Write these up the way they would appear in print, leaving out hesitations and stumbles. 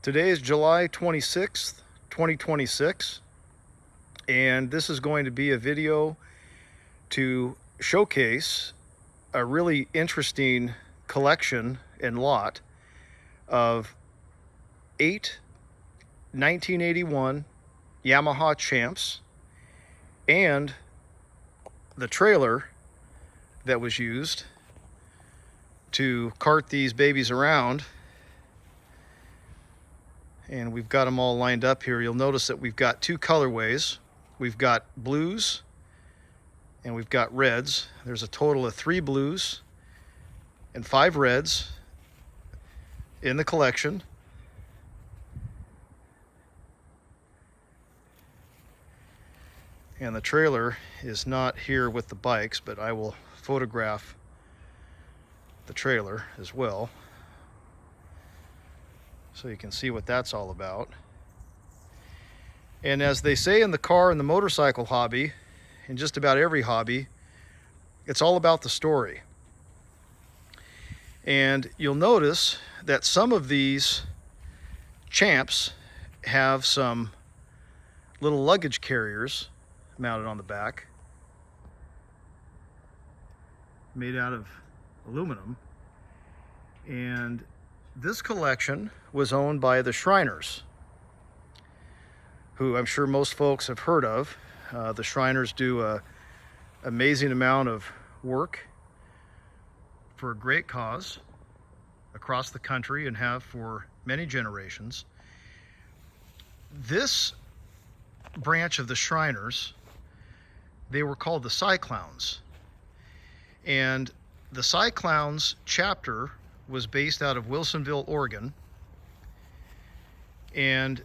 Today is July 26th, 2026, and this is going to be a video to showcase a really interesting collection and lot of 8 1981 Yamaha Champs and the trailer that was used to cart these babies around. And we've got them all lined up here. You'll notice that we've got two colorways. We've got blues and we've got reds. There's a total of 3 blues and 5 reds in the collection. And the trailer is not here with the bikes, but I will photograph the trailer as well, so you can see what that's all about. And as they say in the car and the motorcycle hobby, in just about every hobby, it's all about the story. And you'll notice that some of these Champs have some little luggage carriers mounted on the back, made out of aluminum. And this collection was owned by the Shriners, who I'm sure most folks have heard of. The Shriners do an amazing amount of work for a great cause across the country and have for many generations. This branch of the Shriners, they were called the CyClowns. And the CyClowns chapter was based out of Wilsonville, Oregon. And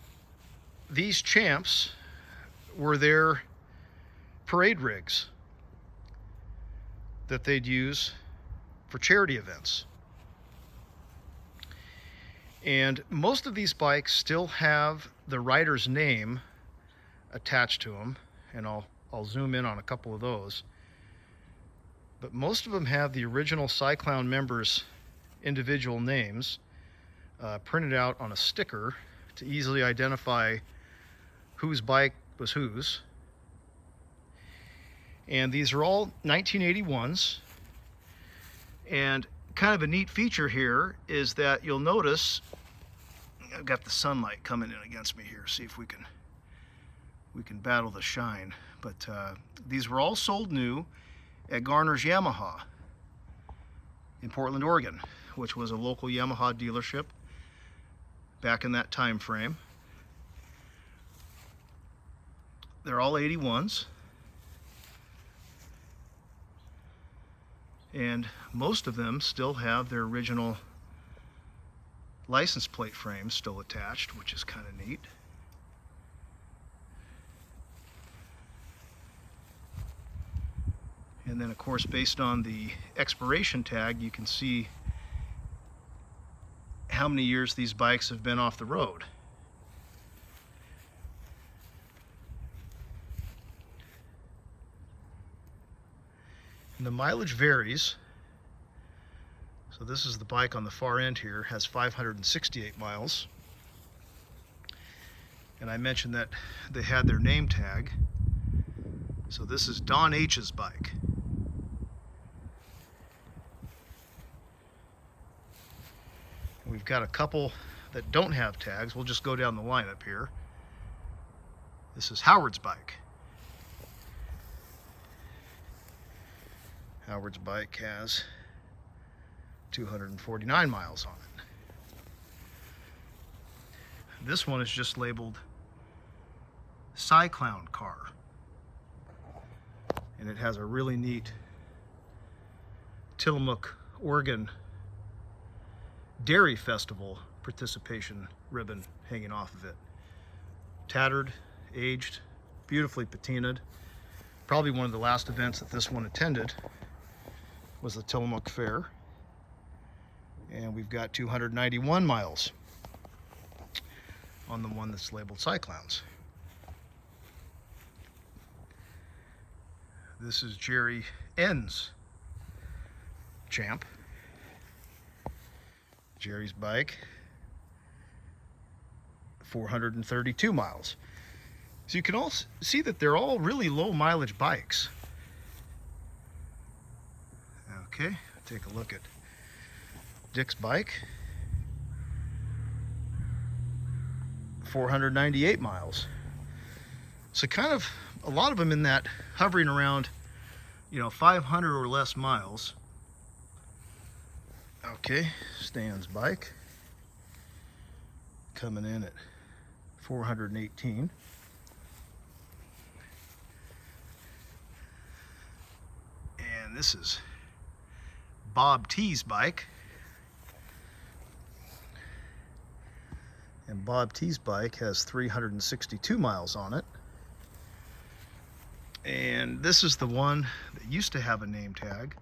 these Champs were their parade rigs that they'd use for charity events. And most of these bikes still have the rider's name attached to them, and I'll zoom in on a couple of those. But most of them have the original CyClown members' individual names printed out on a sticker to easily identify whose bike was whose. And these are all 1981s. And kind of a neat feature here is that you'll notice, I've got the sunlight coming in against me here, see if we can battle the shine. But these were all sold new at Garner's Yamaha in Portland, Oregon, which was a local Yamaha dealership back in that time frame. They're all 81s, and most of them still have their original license plate frames still attached, which is kind of neat. And then, of course, based on the expiration tag, you can see how many years these bikes have been off the road. And the mileage varies. So this is the bike on the far end here, has 568 miles. And I mentioned that they had their name tag. So this is Don H's bike. We've got a couple that don't have tags. We'll just go down the line up here. This is Howard's bike. Howard's bike has 249 miles on it. This one is just labeled CyClown car. And it has a really neat Tillamook, Oregon Dairy Festival participation ribbon hanging off of it. Tattered, aged, beautifully patinaed. Probably one of the last events that this one attended was the Tillamook Fair. And we've got 291 miles on the one that's labeled CyClowns. This is Jerry N's Champ. Jerry's bike. 432 miles. So you can all see that they're all really low mileage bikes. Okay, take a look at Dick's bike. 498 miles. So kind of a lot of them in that hovering around, 500 or less miles. Okay, Stan's bike coming in at 418. And this is Bob T's bike. And Bob T's bike has 362 miles on it. And this is the one that used to have a name tag,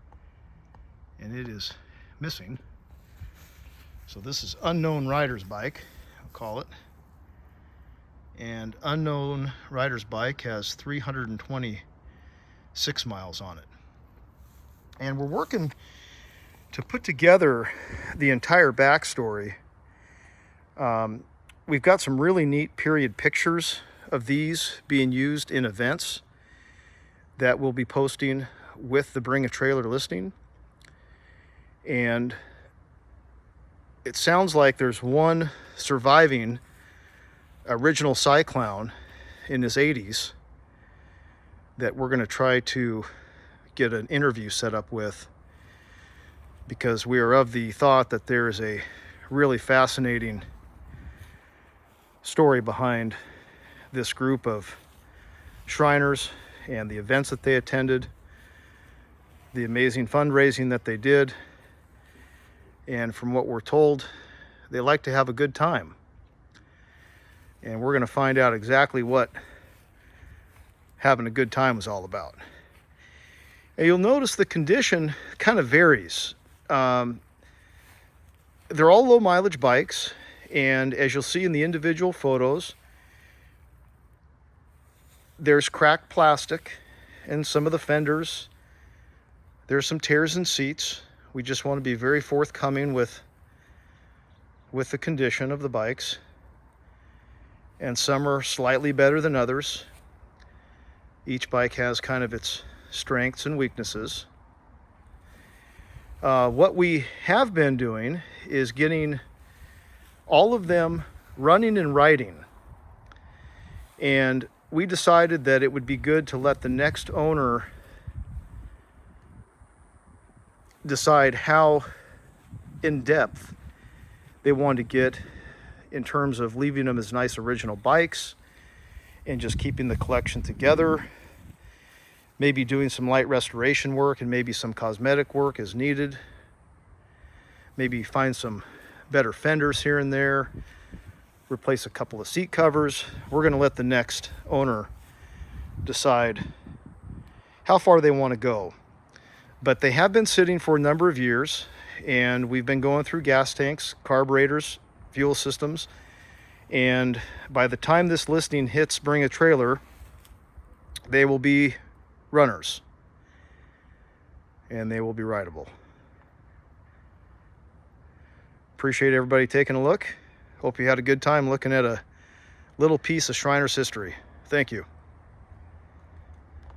and it is missing. So this is Unknown Rider's bike, I'll call it. And Unknown Rider's bike has 326 miles on it. And we're working to put together the entire backstory. We've got some really neat period pictures of these being used in events that we'll be posting with the Bring a Trailer listing. And it sounds like there's one surviving original CyClown in his 80s that we're going to try to get an interview set up with, because we are of the thought that there is a really fascinating story behind this group of Shriners and the events that they attended, the amazing fundraising that they did, and from what we're told, they like to have a good time. And we're going to find out exactly what having a good time was all about. And you'll notice the condition kind of varies. They're all low mileage bikes, and as you'll see in the individual photos, there's cracked plastic in some of the fenders. There's some tears in seats. We just want to be very forthcoming with the condition of the bikes. And some are slightly better than others. Each bike has kind of its strengths and weaknesses. What we have been doing is getting all of them running and riding. And we decided that it would be good to let the next owner decide how in depth they want to get in terms of leaving them as nice original bikes and just keeping the collection together, maybe doing some light restoration work and maybe some cosmetic work as needed, maybe find some better fenders here and there, replace a couple of seat covers. We're going to let the next owner decide how far they want to go. But they have been sitting for a number of years, and we've been going through gas tanks, carburetors, fuel systems, and by the time this listing hits Bring a Trailer, they will be runners and they will be rideable. Appreciate everybody taking a look. Hope you had a good time looking at a little piece of Shriner's history. Thank you.